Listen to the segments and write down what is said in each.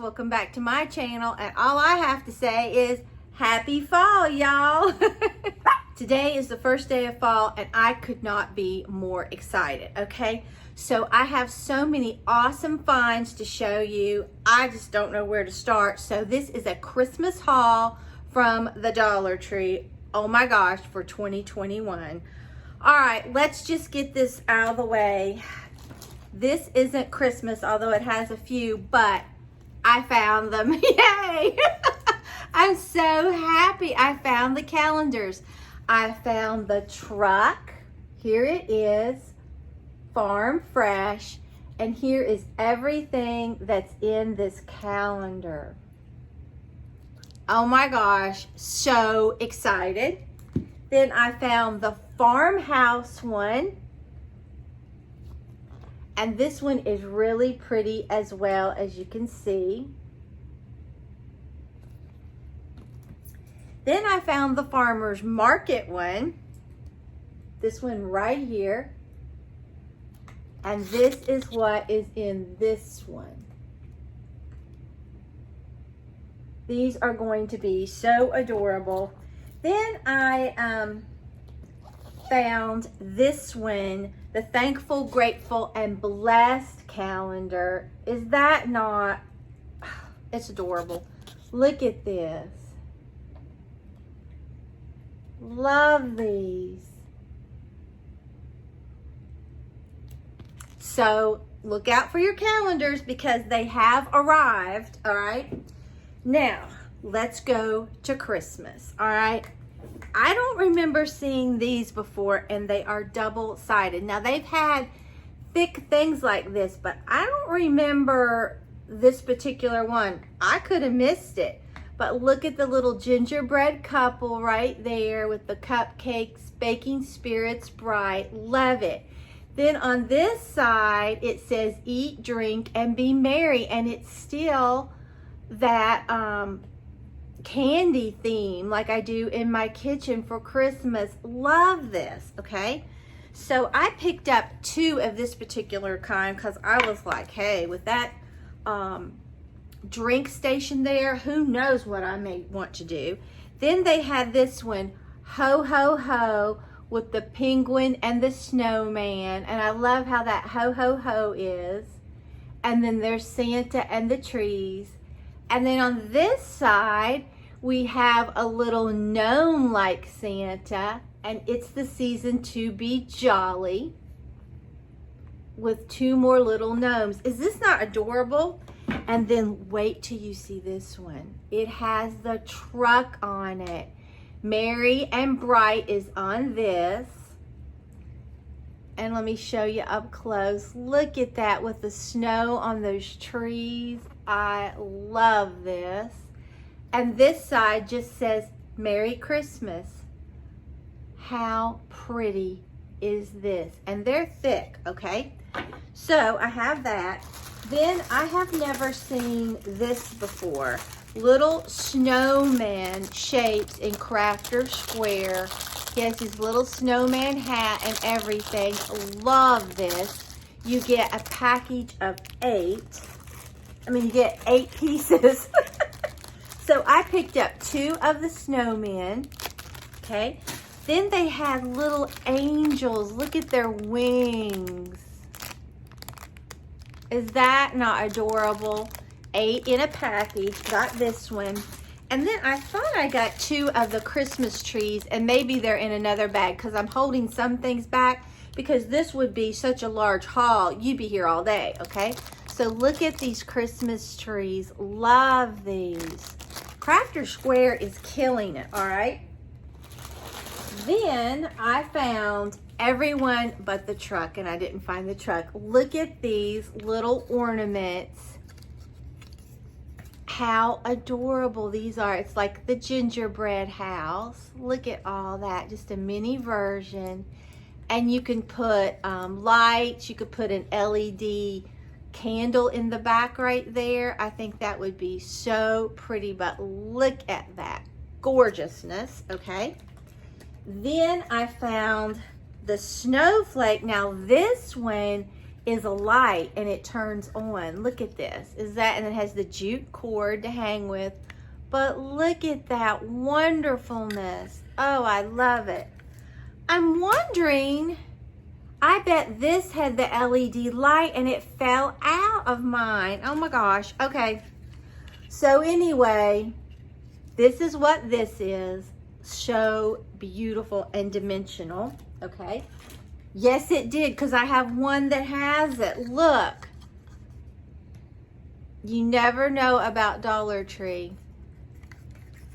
welcome back to my channel, and all I have to say is happy fall, y'all. Today is the first day of fall and I could not be more excited. Okay, so I have so many awesome finds to show you. I just don't know where to start. So this is a Christmas haul from the Dollar Tree. Oh my gosh, for 2021. All right, let's just get this out of the way. This isn't Christmas, although it has a few, but I found them. Yay! I'm so happy. I found the calendars. I found the truck. Here it is, Farm Fresh. And here is everything that's in this calendar. Oh my gosh, so excited. Then I found the farmhouse one. And this one is really pretty as well, as you can see. Then I found the farmer's market one. This one right here. And this is what is in this one. These are going to be so adorable. Then I found this one, the Thankful, Grateful, and Blessed calendar. Is that not, it's adorable. Look at this. Love these. So look out for your calendars because they have arrived, all right? Now, let's go to Christmas, all right? I don't remember seeing these before, and they are double-sided. Now, they've had thick things like this, but I don't remember this particular one. I could have missed it. But look at the little gingerbread couple right there with the cupcakes, baking spirits bright. Love it. Then on this side, it says eat, drink, and be merry. And it's still that candy theme like I do in my kitchen for Christmas. Love this, okay? So I picked up two of this particular kind because I was like, hey, with that drink station there, who knows what I may want to do. Then they had this one, Ho Ho Ho, with the penguin and the snowman, and I love how that ho ho ho is. And then there's Santa and the trees. And then on this side we have a little gnome like Santa, and it's the season to be jolly with two more little gnomes. Is this not adorable? And then wait till you see this one. It has the truck on it. Merry and Bright is on this. And let me show you up close. Look at that with the snow on those trees. I love this. And this side just says Merry Christmas. How pretty is this? And they're thick, okay? So I have that. Then I have never seen this before. Little snowman shapes in Crafter Square. He has his little snowman hat and everything. Love this. You get a package of 8. I mean, you get 8 pieces. So I picked up 2 of the snowmen. Okay. Then they had little angels. Look at their wings. Is that not adorable? 8 in a package. Got this one. And then I thought I got 2 of the Christmas trees, and maybe they're in another bag because I'm holding some things back because this would be such a large haul. You'd be here all day, okay? So look at these Christmas trees. Love these. Crafter Square is killing it, all right? Then I found everyone but the truck, and I didn't find the truck. Look at these little ornaments. How adorable these are. It's like the gingerbread house. Look at all that, just a mini version. And you can put lights, you could put an LED candle in the back right there. I think that would be so pretty, but look at that gorgeousness, okay? Then I found the snowflake. Now this one is a light and it turns on. Look at this. Is that, and it has the jute cord to hang with. But look at that wonderfulness. Oh, I love it. I'm wondering, I bet this had the LED light and it fell out of mine. Oh my gosh. Okay. So anyway, this is what this is. So beautiful and dimensional. Okay. Yes, it did, because I have one that has it. Look. You never know about Dollar Tree.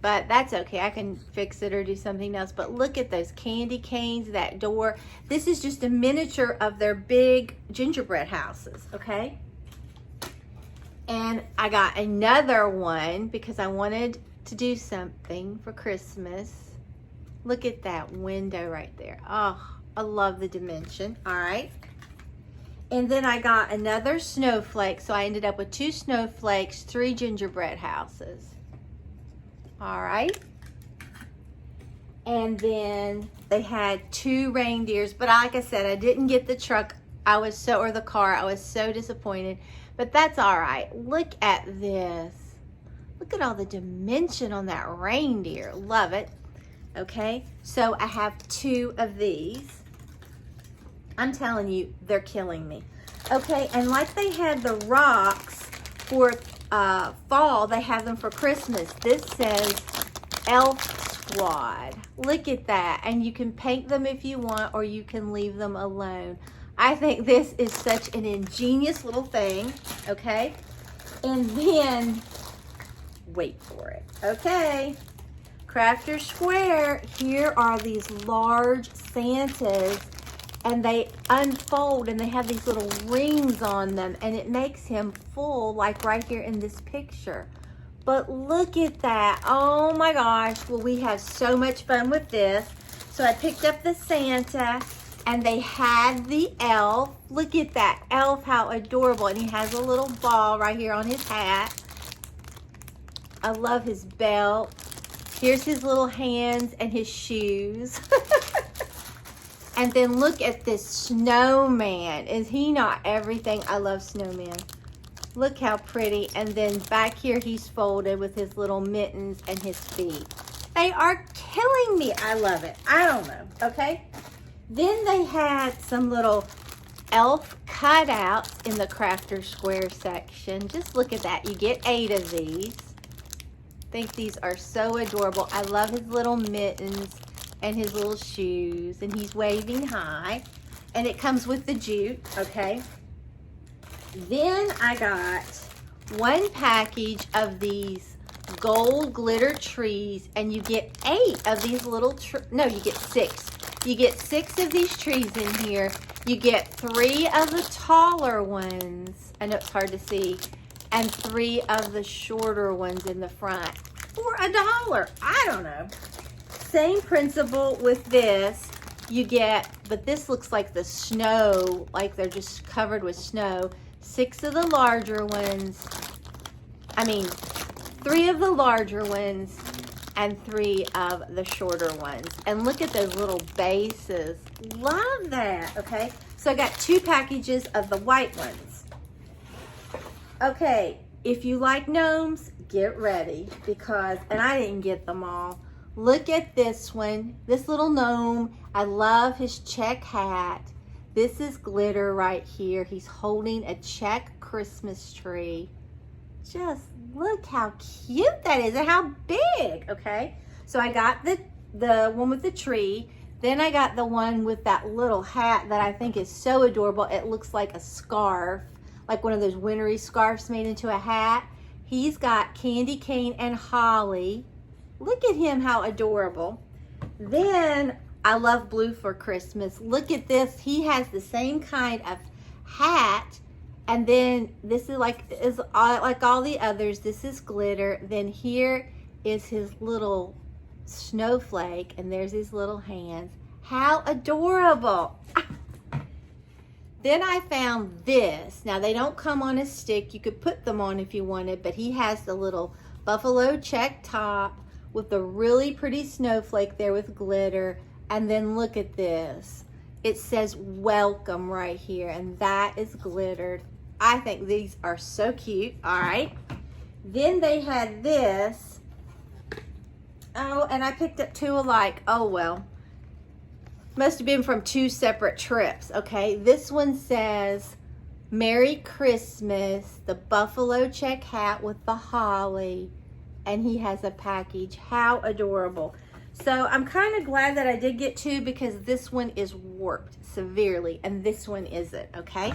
But that's okay. I can fix it or do something else. But look at those candy canes, that door. This is just a miniature of their big gingerbread houses, okay? And I got another one because I wanted to do something for Christmas. Look at that window right there. Oh, I love the dimension. All right. And then I got another snowflake. So I ended up with 2 snowflakes, 3 gingerbread houses. All right. And then they had 2 reindeers. But like I said, I didn't get the truck. Or the car. I was so disappointed. But that's all right. Look at this. Look at all the dimension on that reindeer. Love it. Okay. So I have 2 of these. I'm telling you, they're killing me. Okay, and like they had the rocks for fall, they have them for Christmas. This says Elf Squad. Look at that. And you can paint them if you want, or you can leave them alone. I think this is such an ingenious little thing, okay? And then, wait for it. Okay, Crafter Square. Here are these large Santas. And they unfold and they have these little rings on them, and it makes him full, like right here in this picture. But look at that. Oh my gosh. Well, we have so much fun with this. So I picked up the Santa, and they had the elf. Look at that elf, how adorable. And he has a little ball right here on his hat. I love his belt. Here's his little hands and his shoes. And then look at this snowman. Is he not everything? I love snowmen. Look how pretty. And then back here he's folded with his little mittens and his feet. They are killing me. I love it. I don't know. Okay. Then they had some little elf cutouts in the Crafter Square section. Just look at that. You get 8 of these. I think these are so adorable. I love his little mittens and his little shoes, and he's waving hi, and it comes with the jute. Okay, then I got 1 package of these gold glitter trees, and you get 8 of these little no, you get 6. You get 6 of these trees in here. You get 3 of the taller ones, I know it's hard to see, and 3 of the shorter ones in the front for $1. I don't know. Same principle with this. You get, but this looks like the snow, like they're just covered with snow. 6 of the larger ones. 3 of the larger ones and 3 of the shorter ones. And look at those little bases. Love that. Okay, so I got 2 packages of the white ones. Okay, if you like gnomes, get ready, because, and I didn't get them all. Look at this one, this little gnome. I love his check hat. This is glitter right here. He's holding a check Christmas tree. Just look how cute that is and how big, okay? So I got the one with the tree. Then I got the one with that little hat that I think is so adorable. It looks like a scarf, like one of those wintry scarves made into a hat. He's got candy cane and holly. Look at him, how adorable. Then I love blue for Christmas. Look at this. He has the same kind of hat, and then this is like all the others. This is glitter. Then here is his little snowflake, and there's his little hands. How adorable. Then I found this. Now they don't come on a stick. You could put them on if you wanted, but he has the little buffalo check top with a really pretty snowflake there with glitter. And then look at this. it says welcome right here, and that is glittered. I think these are so cute. All right. Then they had this. Oh, and I picked up two alike. Oh, well. Must have been from two separate trips. Okay. This one says Merry Christmas, the buffalo check hat with the holly, and he has a package. How adorable. So I'm kind of glad that I did get two, because this one is warped severely and this one isn't. Okay.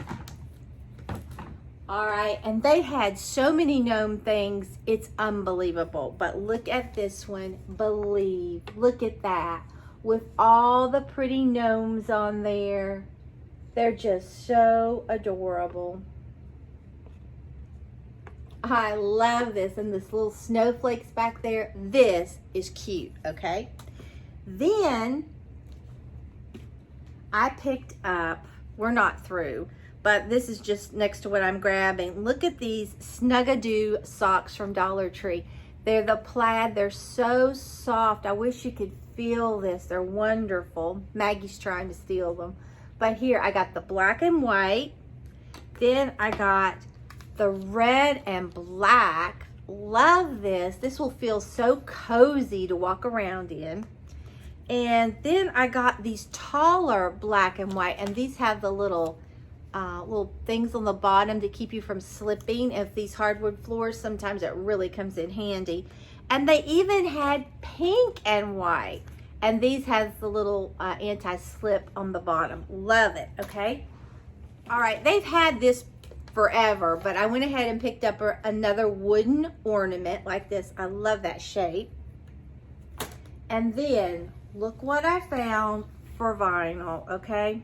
All right, and they had so many gnome things, it's unbelievable. But look at this one, Believe. Look at that, with all the pretty gnomes on there. They're just so adorable. I love this, and this little snowflakes back there. This is cute, okay? Then I picked up, we're not through, but this is just next to what I'm grabbing. Look at these Snug-a-Doo socks from Dollar Tree. They're the plaid. They're so soft. I wish you could feel this. They're wonderful. Maggie's trying to steal them. But here, I got the black and white. Then I got the red and black. Love this. This will feel so cozy to walk around in. And then I got these taller black and white. And these have the little things on the bottom to keep you from slipping. If these hardwood floors, sometimes it really comes in handy. And they even had pink and white, and these has the little anti-slip on the bottom. Love it. Okay, all right, they've had this forever, but I went ahead and picked up another wooden ornament like this. I love that shape. And then look what I found for vinyl. Okay,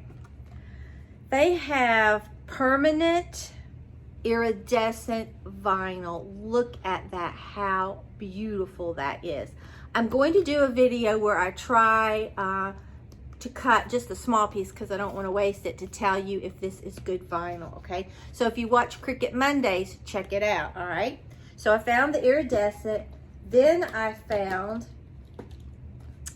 they have permanent iridescent vinyl. Look at that, how beautiful that is. I'm going to do a video where I try to cut just a small piece, because I don't want to waste it, to tell you if this is good vinyl. Okay, so if you watch Cricket Mondays, check it out. All right, so I found the iridescent. Then I found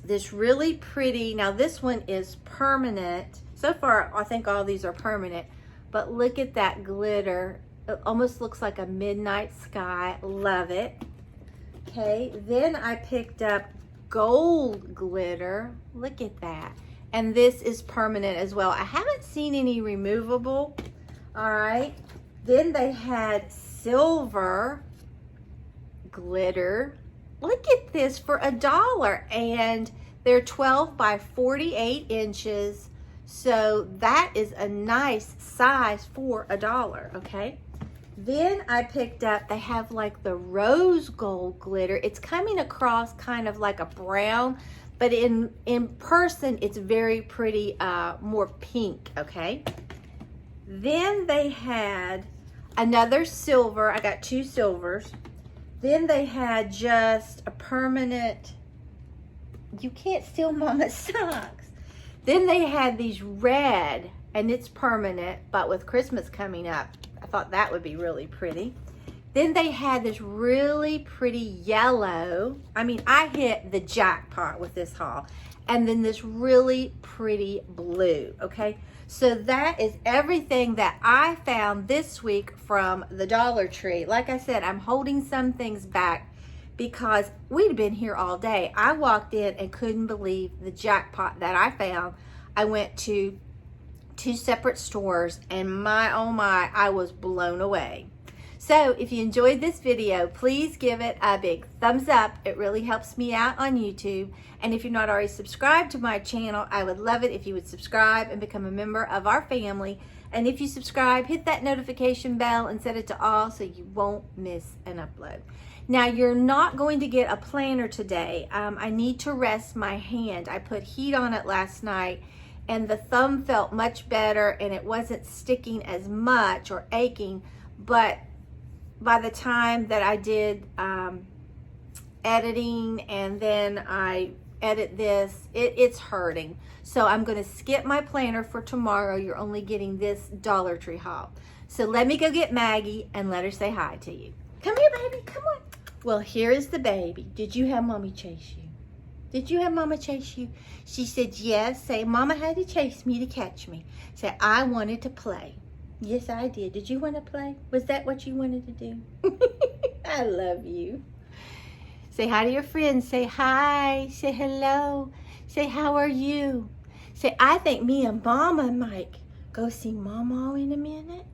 this really pretty, now this one is permanent. So far, I think all these are permanent, but look at that glitter. It almost looks like a midnight sky. Love it. Okay, then I picked up gold glitter. Look at that. And this is permanent as well. I haven't seen any removable. All right. Then they had silver glitter. Look at this for $1. And they're 12 by 48 inches. So that is a nice size for $1, okay? Then I picked up, they have like the rose gold glitter. It's coming across kind of like a brown, but in person, it's very pretty, more pink, okay? Then they had another silver. I got two silvers. Then they had just a permanent, you can't steal Mama's socks. Then they had these red, and it's permanent, but with Christmas coming up, I thought that would be really pretty. Then they had this really pretty yellow. I mean, I hit the jackpot with this haul. And then this really pretty blue, okay? So that is everything that I found this week from the Dollar Tree. Like I said, I'm holding some things back because we'd been here all day. I walked in and couldn't believe the jackpot that I found. I went to two separate stores, and my, oh my, I was blown away. So if you enjoyed this video, please give it a big thumbs up. It really helps me out on YouTube. And if you're not already subscribed to my channel, I would love it if you would subscribe and become a member of our family. And if you subscribe, hit that notification bell and set it to all so you won't miss an upload. Now, you're not going to get a planner today. I need to rest my hand. I put heat on it last night, and the thumb felt much better, and it wasn't sticking as much or aching. But by the time that I did editing and then I edit this, it's hurting. So I'm going to skip my planner for tomorrow. You're only getting this Dollar Tree haul. So let me go get Maggie and let her say hi to you. Come here, baby. Come on. Well, here is the baby. Did you have Mommy chase you? Did you have Mama chase you? She said, yes. Say, Mama had to chase me to catch me. Say, I wanted to play. Yes, I did. Did you want to play? Was that what you wanted to do? I love you. Say hi to your friends. Say hi. Say hello. Say, how are you? Say, I think me and Mama might go see Mama in a minute.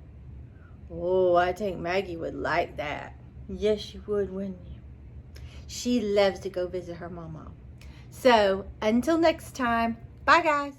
Oh, I think Maggie would like that. Yes, you would, wouldn't you? She loves to go visit her Mama. So, until next time, bye guys.